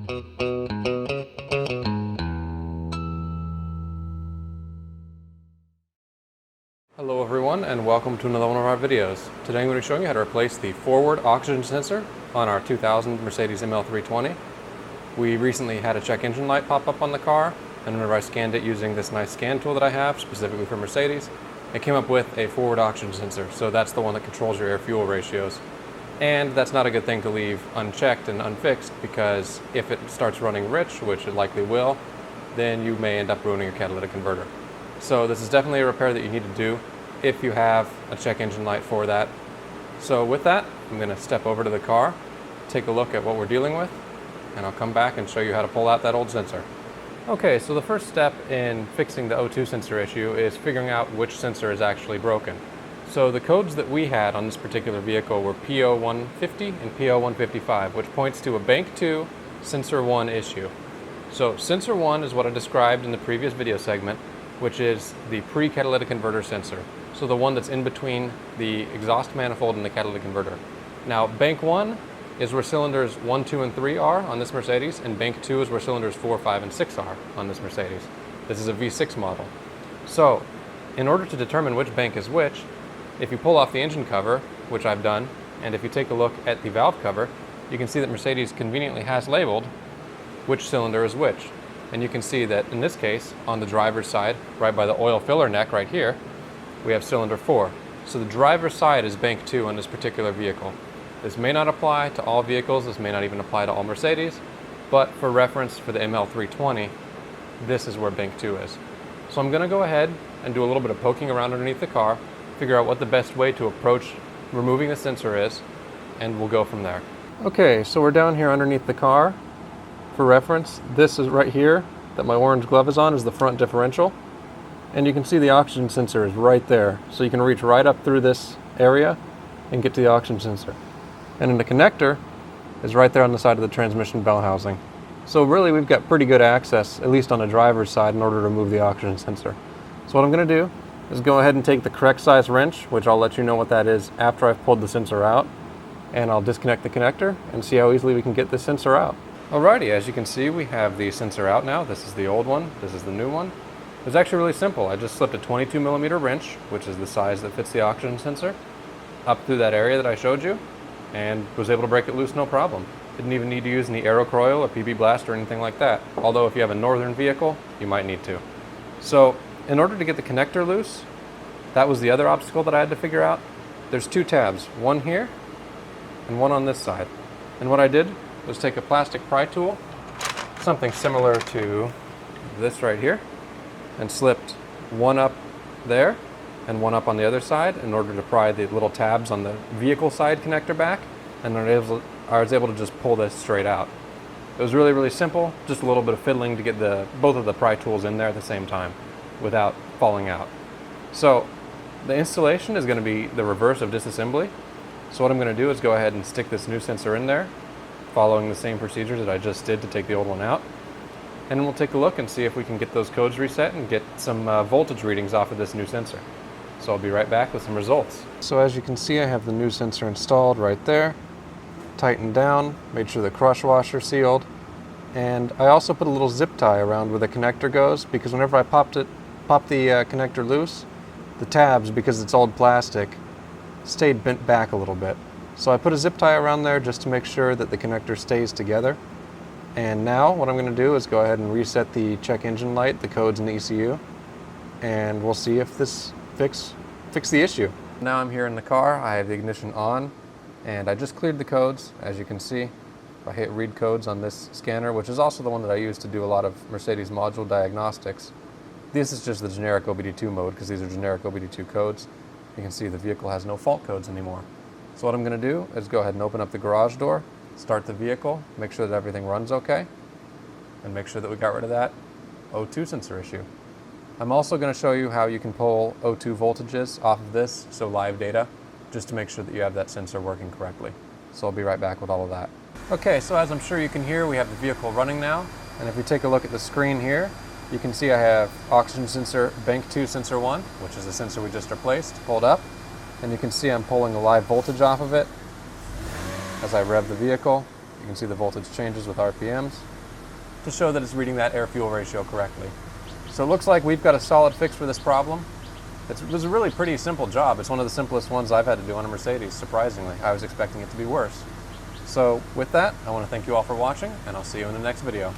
Hello everyone, and welcome to another one of our videos. Today I'm going to be showing you how to replace the forward oxygen sensor on our 2000 Mercedes ML320. We recently had a check engine light pop up on the car, and whenever I scanned it using this nice scan tool that I have specifically for Mercedes, it came up with a forward oxygen sensor. So that's the one that controls your air-fuel ratios. And that's not a good thing to leave unchecked and unfixed, because if it starts running rich, which it likely will, then you may end up ruining your catalytic converter. So this is definitely a repair that you need to do if you have a check engine light for that. So with that, I'm going to step over to the car, take a look at what we're dealing with, and I'll come back and show you how to pull out that old sensor. Okay, so the first step in fixing the O2 sensor issue is figuring out which sensor is actually broken. So the codes that we had on this particular vehicle were P0150 and P0155, which points to a bank 2 sensor 1 issue. So sensor 1 is what I described in the previous video segment, which is the pre-catalytic converter sensor. So the one that's in between the exhaust manifold and the catalytic converter. Now, bank 1 is where cylinders 1, 2, and 3 are on this Mercedes, and bank 2 is where cylinders 4, 5, and 6 are on this Mercedes. This is a V6 model. So, in order to determine which bank is which, if you pull off the engine cover, which I've done, and if you take a look at the valve cover, you can see that Mercedes conveniently has labeled which cylinder is which. And you can see that in this case, on the driver's side, right by the oil filler neck right here, we have cylinder 4. So the driver's side is bank 2 on this particular vehicle. This may not apply to all vehicles, this may not even apply to all Mercedes, but for reference for the ML320, this is where bank 2 is. So I'm going to go ahead and do a little bit of poking around underneath the car, figure out what the best way to approach removing the sensor is, and we'll go from there. Okay, so we're down here underneath the car. For reference, this is right here that my orange glove is on is the front differential, and you can see the oxygen sensor is right there, so you can reach right up through this area and get to the oxygen sensor. And then the connector is right there on the side of the transmission bell housing. So really we've got pretty good access, at least on the driver's side, in order to remove the oxygen sensor. So what I'm going to do is go ahead and take the correct size wrench, which I'll let you know what that is after I've pulled the sensor out, and I'll disconnect the connector and see how easily we can get this sensor out. Alrighty, as you can see, we have the sensor out now. This is the old one, this is the new one. It's actually really simple. I just slipped a 22mm wrench, which is the size that fits the oxygen sensor, up through that area that I showed you, and was able to break it loose no problem. Didn't even need to use any aerocoil or PB blast or anything like that. Although if you have a northern vehicle, you might need to. So in order to get the connector loose, that was the other obstacle that I had to figure out. There's two tabs, one here and one on this side. And what I did was take a plastic pry tool, something similar to this right here, and slipped one up there and one up on the other side in order to pry the little tabs on the vehicle side connector back, and I was able to just pull this straight out. It was really, really simple, just a little bit of fiddling to get both of the pry tools in there at the same time without falling out. So the installation is going to be the reverse of disassembly. So what I'm going to do is go ahead and stick this new sensor in there, following the same procedures that I just did to take the old one out. And then we'll take a look and see if we can get those codes reset and get some voltage readings off of this new sensor. So I'll be right back with some results. So as you can see, I have the new sensor installed right there, tightened down, made sure the crush washer sealed, and I also put a little zip tie around where the connector goes, because whenever I popped the connector loose, the tabs, because it's old plastic, stayed bent back a little bit. So I put a zip tie around there just to make sure that the connector stays together. And now what I'm going to do is go ahead and reset the check engine light, the codes in the ECU, and we'll see if this fix the issue. Now I'm here in the car, I have the ignition on, and I just cleared the codes. As you can see, I hit read codes on this scanner, which is also the one that I use to do a lot of Mercedes module diagnostics. This is just the generic OBD2 mode, because these are generic OBD2 codes. You can see the vehicle has no fault codes anymore. So what I'm going to do is go ahead and open up the garage door, start the vehicle, make sure that everything runs okay, and make sure that we got rid of that O2 sensor issue. I'm also going to show you how you can pull O2 voltages off of this, so live data, just to make sure that you have that sensor working correctly. So I'll be right back with all of that. Okay, so as I'm sure you can hear, we have the vehicle running now, and if we take a look at the screen here, you can see I have oxygen sensor bank 2 sensor 1, which is the sensor we just replaced, pulled up. And you can see I'm pulling the live voltage off of it. As I rev the vehicle, you can see the voltage changes with RPMs. to show that it's reading that air-fuel ratio correctly. So it looks like we've got a solid fix for this problem. It was a really pretty simple job. It's one of the simplest ones I've had to do on a Mercedes, surprisingly. I was expecting it to be worse. So with that, I want to thank you all for watching, and I'll see you in the next video.